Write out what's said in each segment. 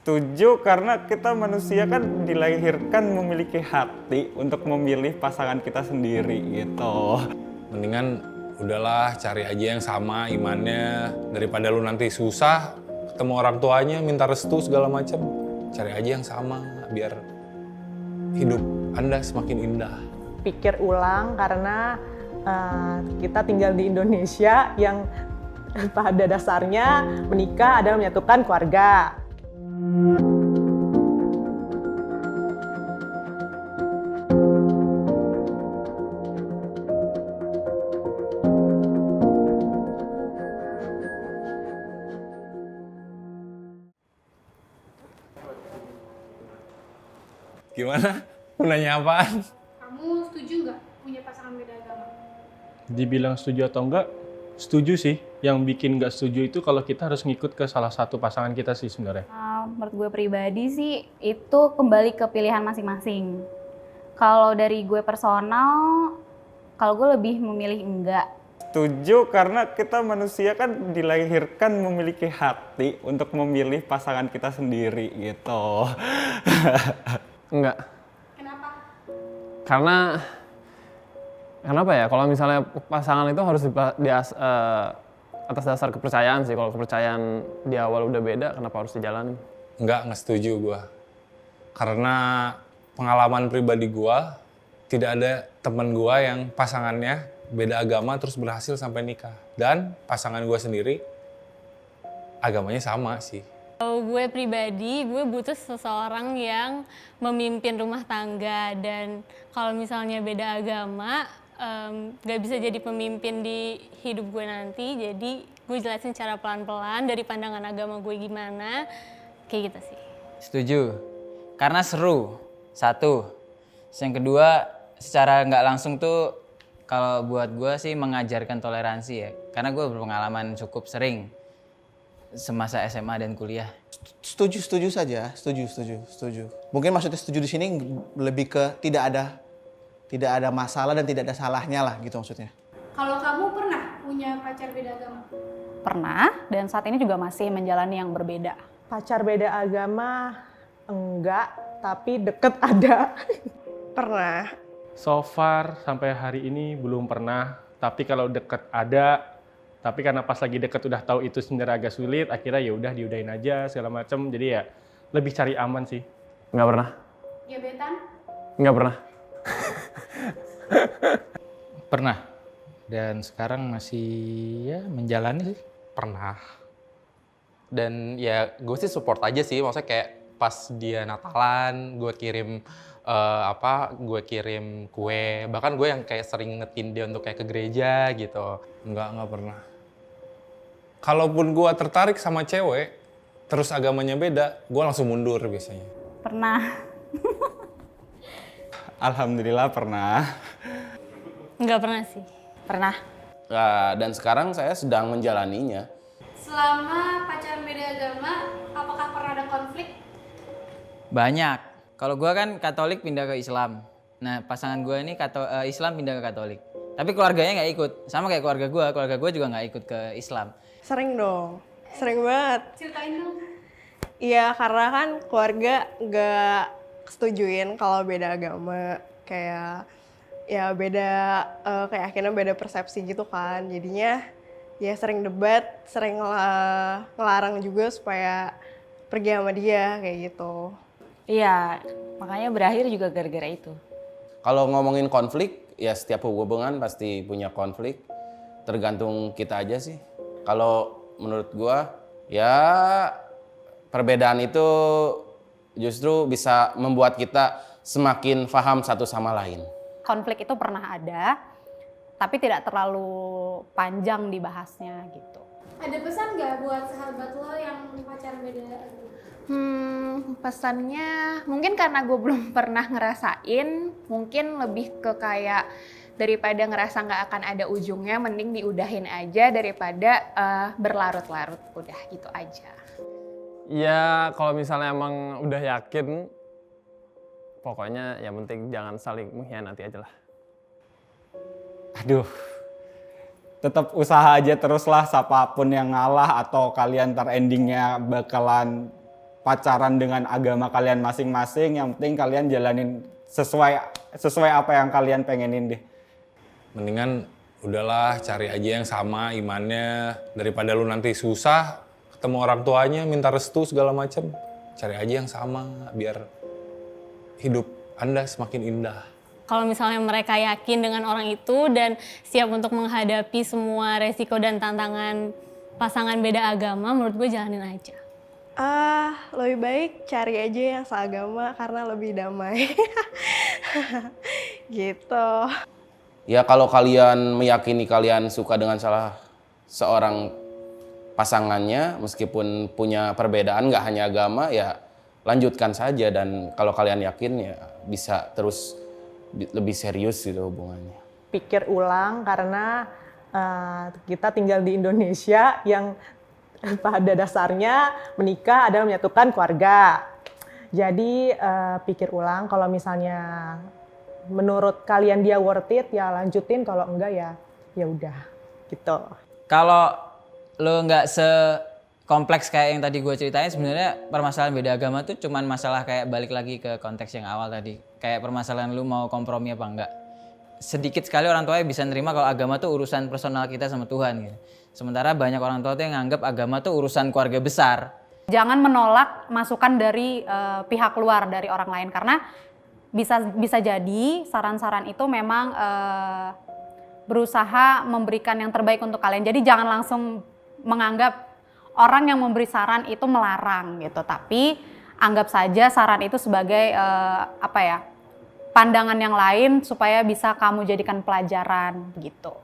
Setuju, karena kita manusia kan dilahirkan memiliki hati untuk memilih pasangan kita sendiri gitu. Mendingan udahlah cari aja yang sama imannya, daripada lu nanti susah ketemu orang tuanya minta restu segala macam. Cari aja yang sama biar hidup Anda semakin indah. Pikir ulang karena kita tinggal di Indonesia yang pada dasarnya menikah adalah menyatukan keluarga. Gimana? Mau nanya apaan? Kamu setuju nggak punya pasangan beda agama? Dibilang setuju atau enggak, setuju sih. Yang bikin nggak setuju itu kalau kita harus ngikut ke salah satu pasangan kita sih sebenarnya. Menurut gue pribadi sih, itu kembali ke pilihan masing-masing. Kalau dari gue personal, kalau gue lebih memilih enggak. Setuju, karena kita manusia kan dilahirkan memiliki hati untuk memilih pasangan kita sendiri gitu. Enggak. Kenapa? Karena kenapa ya? Kalau misalnya pasangan itu harus atas dasar kepercayaan sih. Kalau kepercayaan di awal udah beda, kenapa harus dijalani? Nggak setuju gue. Karena pengalaman pribadi gue, tidak ada teman gue yang pasangannya beda agama terus berhasil sampai nikah. Dan pasangan gue sendiri agamanya sama sih. Kalau gue pribadi, gue butuh seseorang yang memimpin rumah tangga. Dan kalau misalnya beda agama, gak bisa jadi pemimpin di hidup gue nanti. Jadi gue jelasin cara pelan-pelan dari pandangan agama gue gimana, kayak gitu sih. Setuju, karena seru, satu. Yang kedua, secara nggak langsung tuh kalau buat gue sih mengajarkan toleransi ya. Karena gue berpengalaman cukup sering semasa SMA dan kuliah. Setuju saja, setuju. Mungkin maksudnya setuju di sini lebih ke tidak ada masalah dan tidak ada salahnya lah gitu maksudnya. Kalau kamu pernah punya pacar beda agama? Pernah, dan saat ini juga masih menjalani yang berbeda. Pacar beda agama enggak, tapi deket ada. Pernah. So far sampai hari ini belum pernah, tapi kalau deket ada. Tapi karena pas lagi deket udah tahu itu sebenarnya agak sulit, akhirnya ya udah diudahin aja segala macam. Jadi ya lebih cari aman sih. Nggak pernah. Gebetan? Nggak pernah. Pernah. Dan sekarang masih ya menjalani sih. Pernah. Dan ya gue sih support aja sih, maksudnya kayak pas dia Natalan, gue kirim kue, bahkan gue yang kayak sering ngetin dia untuk kayak ke gereja gitu. Nggak pernah. Kalaupun gue tertarik sama cewek, terus agamanya beda, gue langsung mundur biasanya. Pernah. Alhamdulillah pernah. Nggak pernah sih. Pernah. Dan sekarang saya sedang menjalaninya. Selama pacaran beda agama, apakah pernah ada konflik? Banyak. Kalau gue kan Katolik pindah ke Islam. Nah pasangan gue ini Islam pindah ke Katolik. Tapi keluarganya nggak ikut. Sama kayak keluarga gue juga nggak ikut ke Islam. Sering dong, sering banget. Ceritain dong. Iya, karena kan keluarga nggak setujuin kalau beda agama. Kayak ya beda keyakinan, beda persepsi gitu kan. Jadinya ya sering debat, sering ngelarang juga supaya pergi sama dia kayak gitu. Iya, makanya berakhir juga gara-gara itu. Kalau ngomongin konflik, ya setiap hubungan pasti punya konflik. Tergantung kita aja sih. Kalau menurut gua, ya perbedaan itu justru bisa membuat kita semakin paham satu sama lain. Konflik itu pernah ada, tapi tidak terlalu panjang dibahasnya gitu. Ada pesan nggak buat sahabat lo yang pacaran beda agama? Pesannya mungkin karena gue belum pernah ngerasain, mungkin lebih ke kayak daripada ngerasa nggak akan ada ujungnya, mending diudahin aja daripada berlarut-larut, udah gitu aja. Ya kalau misalnya emang udah yakin, pokoknya yang penting jangan saling mengkhianati aja lah. Aduh, tetap usaha aja teruslah, siapapun yang ngalah atau kalian ntar endingnya bakalan pacaran dengan agama kalian masing-masing, yang penting kalian jalanin sesuai apa yang kalian pengenin deh. Mendingan udahlah cari aja yang sama imannya, daripada lu nanti susah ketemu orang tuanya minta restu segala macem. Cari aja yang sama biar hidup Anda semakin indah. Kalau misalnya mereka yakin dengan orang itu dan siap untuk menghadapi semua resiko dan tantangan pasangan beda agama, menurut gue jalanin aja. Lebih baik cari aja yang seagama karena lebih damai. Gitu. Ya kalau kalian meyakini kalian suka dengan salah seorang pasangannya, meskipun punya perbedaan nggak hanya agama, ya lanjutkan saja. Dan kalau kalian yakin ya bisa terus lebih serius gitu hubungannya. Pikir ulang karena kita tinggal di Indonesia yang pada dasarnya menikah adalah menyatukan keluarga. Jadi pikir ulang, kalau misalnya menurut kalian dia worth it ya lanjutin, kalau enggak ya udah gitu. Kalau lo nggak sekompleks kayak yang tadi gue ceritain, sebenarnya permasalahan beda agama tuh cuman masalah kayak balik lagi ke konteks yang awal tadi. Kayak permasalahan lu mau kompromi apa enggak. Sedikit sekali orang tua yang bisa nerima kalau agama tuh urusan personal kita sama Tuhan gitu. Sementara banyak orang tua tuh yang nganggap agama tuh urusan keluarga besar. Jangan menolak masukan dari pihak luar, dari orang lain, karena bisa jadi saran-saran itu memang berusaha memberikan yang terbaik untuk kalian. Jadi jangan langsung menganggap orang yang memberi saran itu melarang gitu, tapi anggap saja saran itu sebagai pandangan yang lain supaya bisa kamu jadikan pelajaran gitu.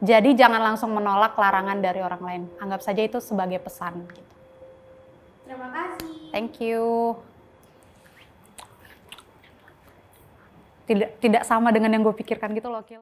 Jadi jangan langsung menolak larangan dari orang lain, anggap saja itu sebagai pesan gitu. Terima kasih. Thank you. Tidak sama dengan yang gue pikirkan gitu loh, Kil.